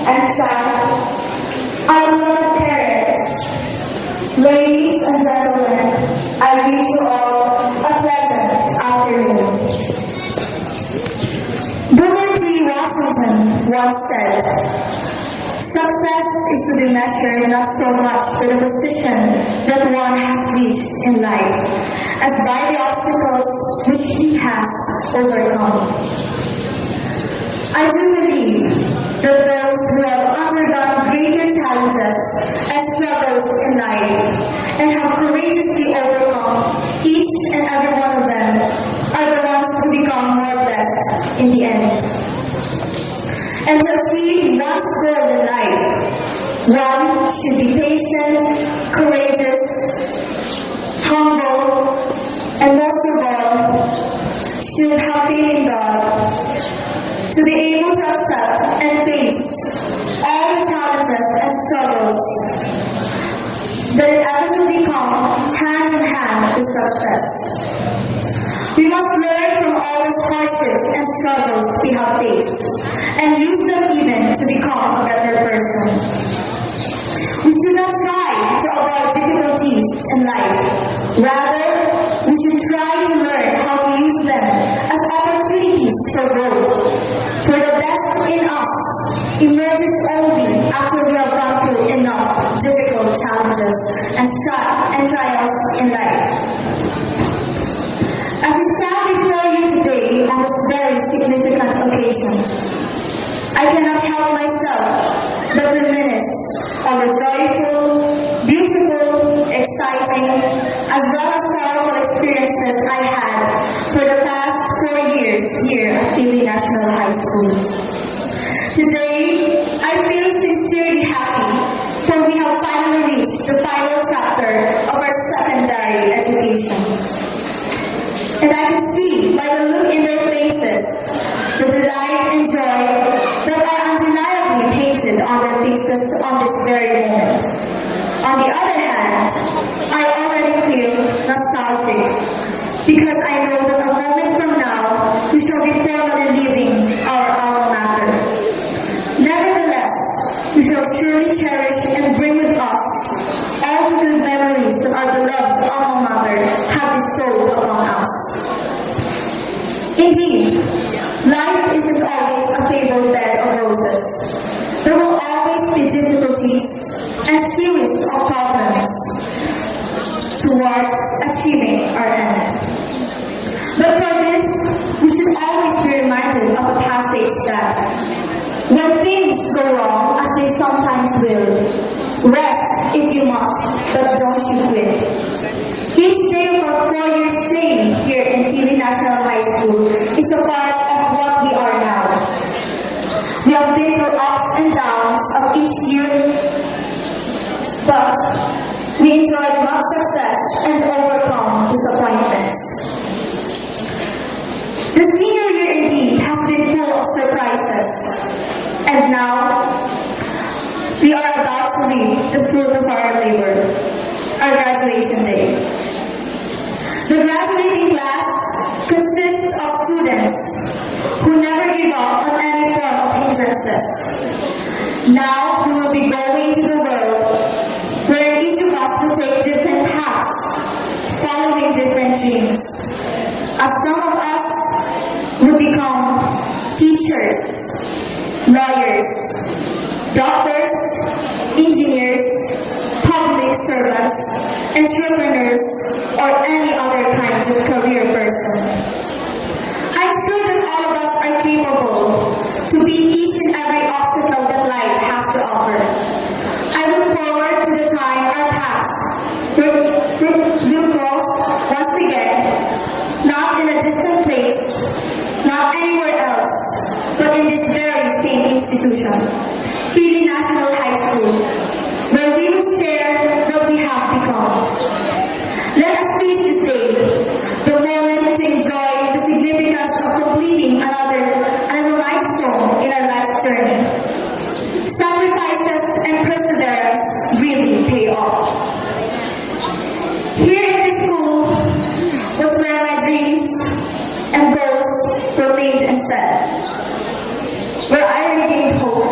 and staff, our beloved parents, ladies and gentlemen, I wish you all a pleasant afternoon. Booker T. Washington once said, "Success is to be measured not so much by the position that one has reached in life, as by the obstacles which he has overcome." I do believe that those who have undergone greater challenges and struggles in life and have courageously overcome each and every one of them are the ones who become more blessed in the end. And to achieve one's goal in life, one should be patient, courageous, humble, and most of all, should have faith in God to be able to accept and face all the challenges and struggles that inevitably come hand in hand with success. We must learn from all those hardships and struggles we have faced and use them even to become a better person. We should not try to avoid difficulties in life. Rather, we should try to learn how to use them as opportunities for growth. For the best in us emerges only after we have gone through enough difficult challenges and trials in life. As we stand before you today on this very significant occasion, I cannot help myself but reminisce of the joyful, beautiful, exciting, as well as powerful experiences I had for the past 4 years here at PILI National High School. Today, I feel sincerely happy for we have finally reached the final chapter of our secondary education. And I can see by the look in their faces, the delight and joy that are undeniably painted on their faces on this very moment. On the other hand, I already feel nostalgic because I know that a moment from now, we shall be formally leaving our alma mater. Nevertheless, we shall surely cherish and bring with us all the good memories that our beloved alma mater have bestowed upon us. Indeed, life isn't always a fabled bed of roses. There will always be difficulties and series of problems towards achieving our end. But for this, we should always be reminded of a passage that, when things go wrong, as they sometimes will, rest if you must, but don't you quit. Each day of our 4 years training here in PILI National High School is a part of what we are now. We have been through ups and downs of each year, but we enjoyed much success and overcome disappointments. The senior year indeed has been full of surprises, and now we are about to reap the fruit of our labor, our graduation day. The graduating class consists of students who never give up on any form of hindrances. Now we will be going to the world where each of us will take different paths, following different dreams. As some of us will become teachers, lawyers, doctors, engineers, public servants, entrepreneurs, or any other kind of career person. I'm sure that all of us are capable to beat each and every obstacle that life has to offer. I look forward to the time our paths will cross once again, not in a distant place, not anywhere else, but in this very same institution, PILI National High School, where we will share what we have become. Let us seize this day, the moment to enjoy the significance of completing another milestone in our life's journey. Sacrifices and perseverance really pay off. Here in this school was where my dreams and goals were made and set, where I regained hope,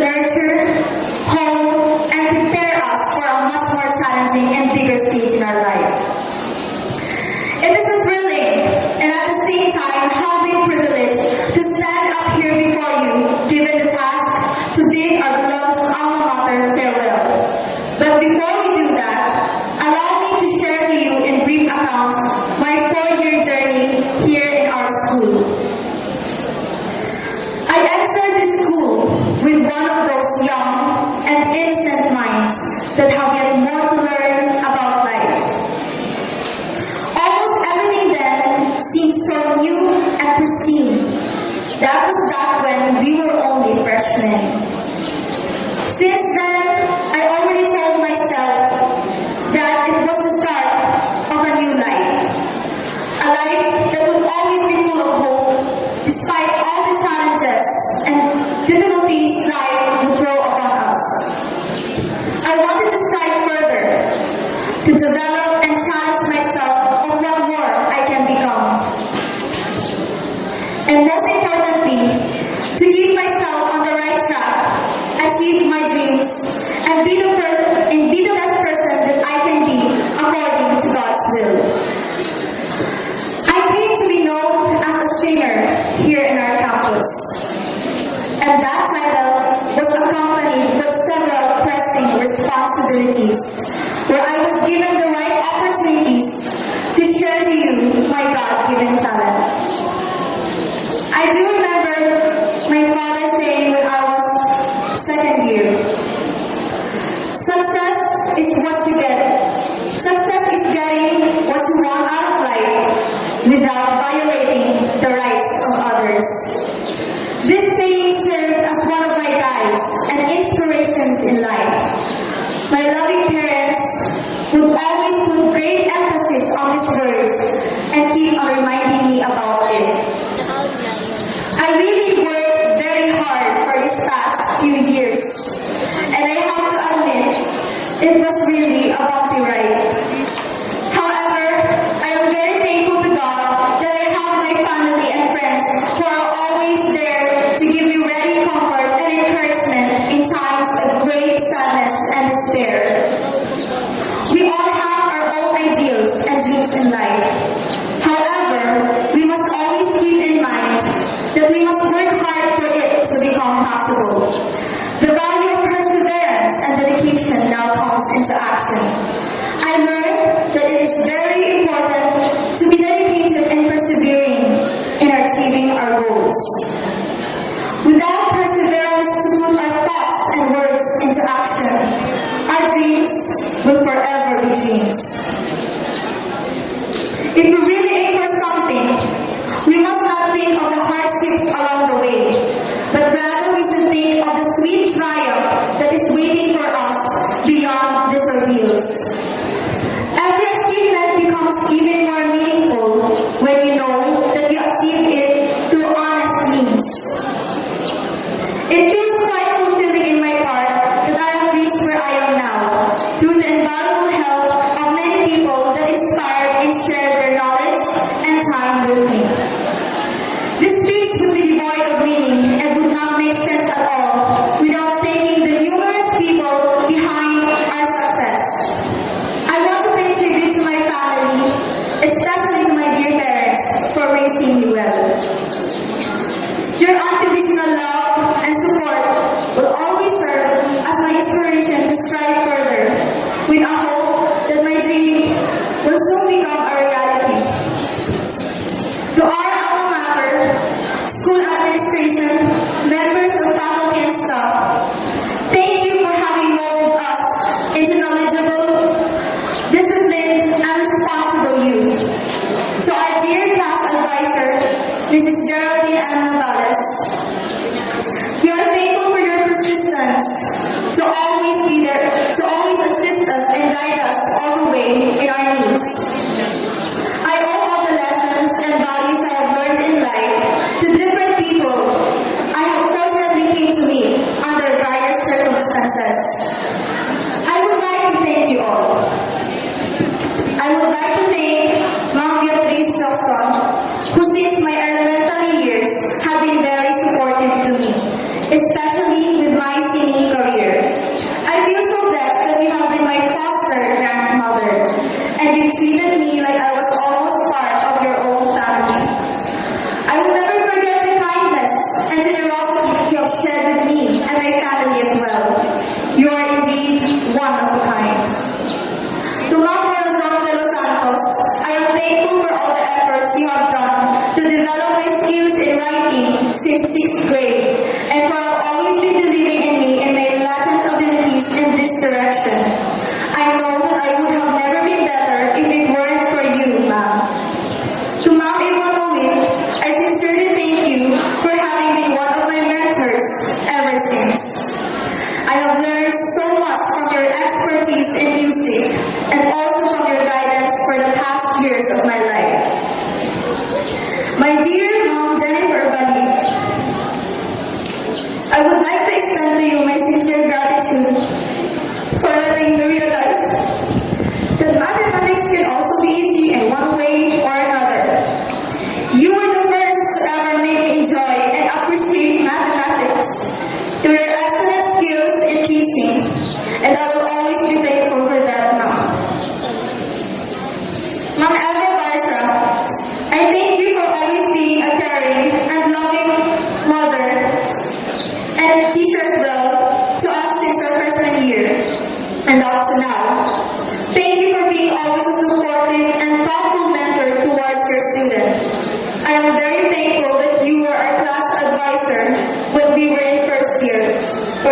nurture, hone, and prepare us for a much more challenging and bigger stage in our life. It is a thrilling and at the same time humbling privilege to stand up here before you, given the task to bid our beloved alma mater farewell. But before we do that, allow me to share to you in brief account my 4-year journey here in our school. I entered this school with one of those young and innocent minds that have yet more to learn about life. Almost everything then seemed so new and pristine. That was back when we were only freshmen. Since then, I already told myself that it was the start of a new life. A life that would always be full of hope, despite all the challenges and difficulties life would throw upon us. I wanted to strive further, to develop and challenge myself of what more I can become. And most importantly, to keep myself on the right track, achieve my dreams, and be the best person that I can be according to God's will. I came to be known as a singer here in our campus, and that title was accompanied with several pressing responsibilities, where I was given the right opportunities to share to you my God-given talent. I do remember my father saying when I was second year, success is what you get. Success is getting what you want out of life without violating the rights of others. This saying served as one of my guides and inspirations in life. My loving parents would always put great emphasis on these words and keep on reminding me about it. I really worked very hard for these past few years, and I have to admit, it was really a bumpy ride. However, I am very thankful to God that I have my family and friends who are always there to give me ready comfort and encouragement in times of great sadness and despair. We all have our own ideals and dreams in life. However, we must always keep in mind that we must work hard for it to become possible. The value of perseverance and dedication now comes into action. I learned that it is very important to be dedicated and persevering in achieving our goals. Without perseverance to put our thoughts and words into action, our dreams will forever be dreams. If we really aim for something, we must not think of the hardships along the way, but rather we should think of the sweet triumph that is waiting for us beyond these ordeals. Every achievement becomes even more meaningful when you know that you achieved it through honest means. It feels quite fulfilling in my part that I have reached where I am now through the invaluable help of many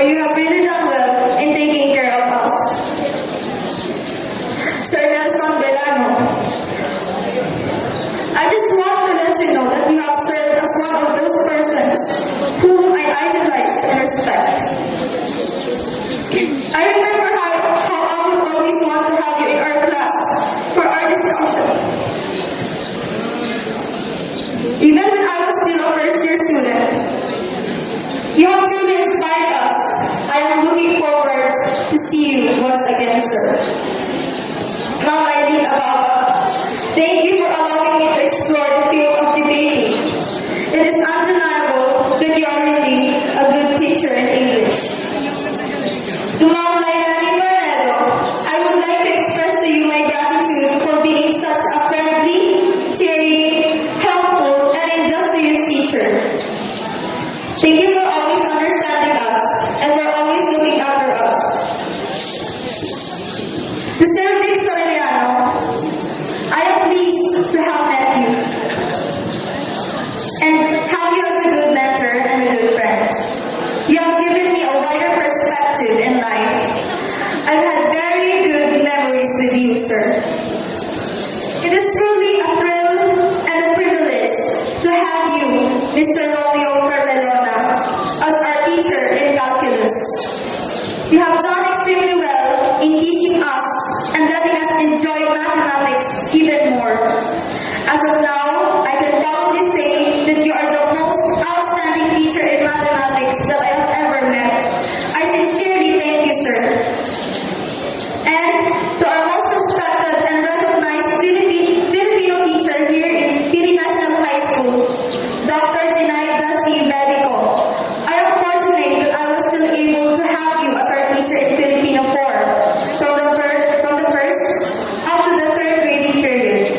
you have really done well in taking care of us. Sir Nelson Belano, I just want to let you know that you have served as one of those persons whom I idolize and respect. I remember how I would always want to have you in our class for our discussion. Even when I was still a first-year student, you have truly inspired us. I am looking forward to see you once again, sir. Ma'am Eileen Ababa, thank you for allowing me to explore the field of debating. It is undeniable that you are really a good teacher in English. To Ma'am Diane, I would like to express to you my gratitude for being such a friendly, cheery, helpful, and industrious teacher. Thank you for always understanding us and for always looking after us. To Sir Vic Soleriano, I am pleased to have met you and have you as a good mentor and a good friend. You have given me a wider perspective in life. I've had very good memories with you, sir. It is truly a thrill and a privilege to have you, Mr. Romeo Carmelona, as our teacher in calculus. You have done extremely well in teaching us and letting us enjoy mathematics even more. As of now, I can proudly say that you are the most outstanding teacher in mathematics that I have ever met. I sincerely thank you, sir. And to our most respected and recognized Filipino teacher here in PILI National High School, Dr. Zinaida C. Bedico, I am fortunate that I was still able to have you as our teacher in Filipino 4 from the first up to the third grading period.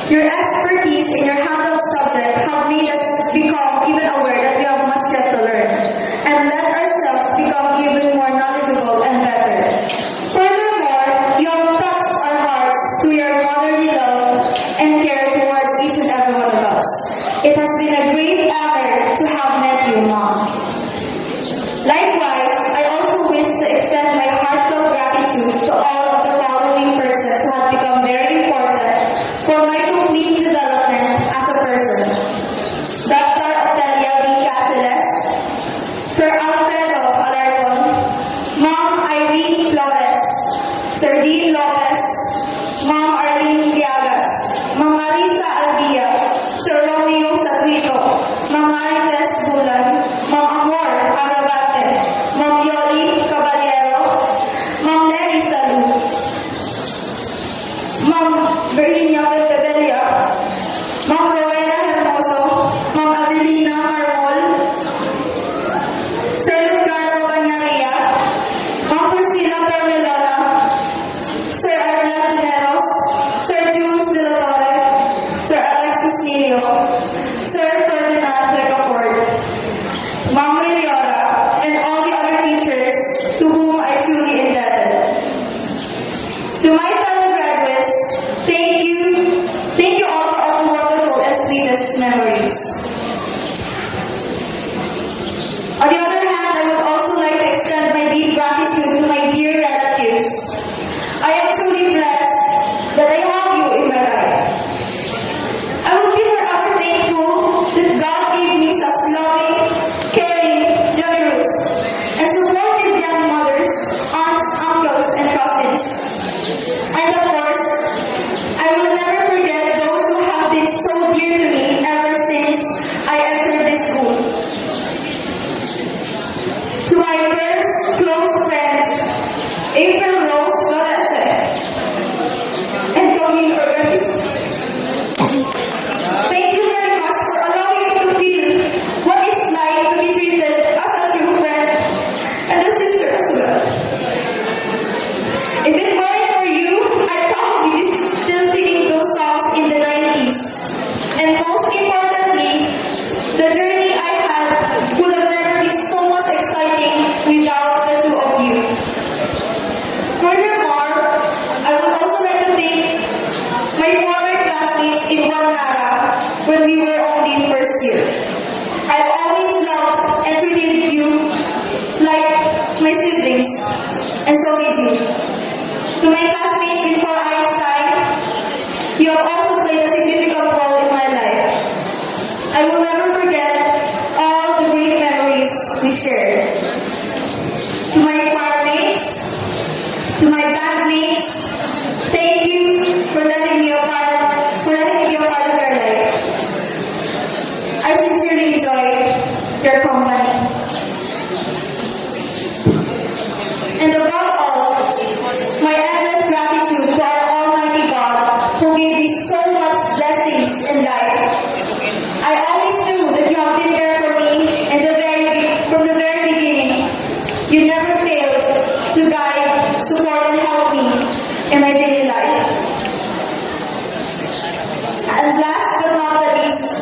Your expertise in your handled subject have made us become even aware that we have much yet to learn and let ourselves become even more knowledgeable and better. Furthermore, you have touched our hearts through your motherly love and care towards each and every one of us. It has been a great honor to have met you, Mom. Likewise, I also wish to extend my heartfelt gratitude to all of the following persons who have become very important for my complete development as a person. Dr. Otelia B. Caceres, Sir Alfredo Alarcon, Ma'am Irene Flores, Sir Dean Lopez, Ma'am Arlene Viagas, Ma'am Marisa Albia, Sir Romeo Satrito, Ma'am Marites Bulan, Ma'am Amor Agabate, Ma'am Yoli Caballero, Ma'am Lenny Salu, Ma'am Virginia Valdebella, Ma'am Rowena Hermoso, Ma'am Adelina Marmol, Sir Lucano Banyaria, Ma'am Priscilla Carmelona, my siblings, and so did you. To my classmates before I sign, you have also played a significant role in my life. I will never forget all the great memories we shared. To my choirmates, to my bandmates, thank you for letting me be a part of your life. I sincerely enjoy your company. And above all, my endless gratitude to our Almighty God who gave me so much blessings in life. I always knew that you have been there for me from the very beginning. You never failed to guide, support, and help me in my daily life. And last but not the least,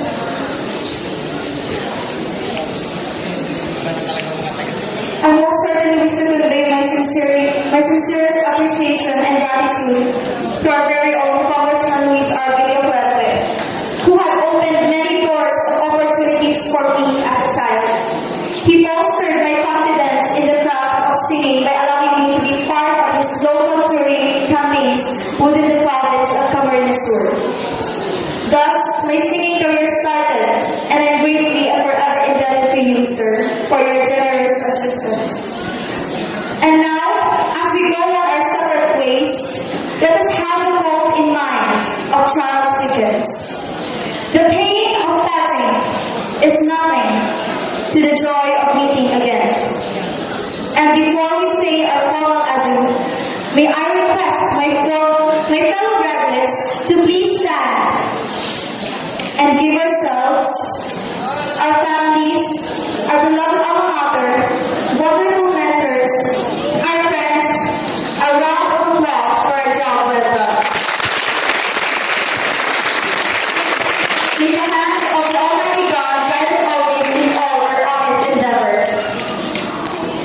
I most certainly wish to convey my sincerest appreciation and gratitude to our very own Congressman Ereve, who had opened many doors of opportunities for me as a child. He fostered my confidence in the craft of singing by allowing me to be part of his local touring campaigns within the province of CAM.SUR. Thus, my singing career started, and I'm greatly and forever indebted to you, sir, for your generous assistance. And now, as we go on our separate ways, let us have the hope in mind of Charles Dickens. The pain of parting is nothing to the joy of meeting again. And before we say our formal adieu, may I request my fellow graduates to please stand and give ourselves, our families, our beloved alma mater, wonderful mentors, our friends, a round of applause for our job well done. May the hand of the Almighty God guide us always in all our honest endeavors.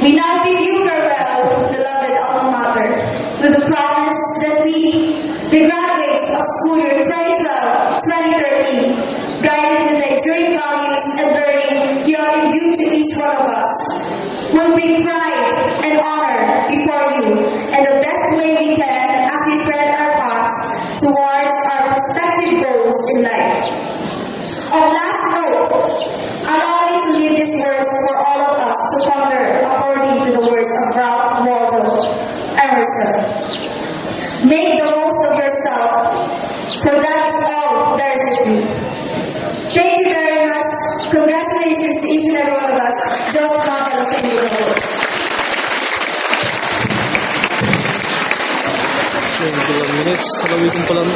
We now bid you farewell, beloved alma mater, with the promise that we, the graduates of school year 2012-2013, guided with the enduring values and learning you have imbued to each one of us, will bring pride and honor before you in the best way we can as we tread our paths towards our respective goals in life. Of last note, allow me to leave these words for all of us to ponder according to the words of Ralph Waldo Emerson. Make the most of yourself, for that is all there is with you. Thank you very much. Congratulations to each and every one of us. Just not the same with 21 minutes, salawin ko lang.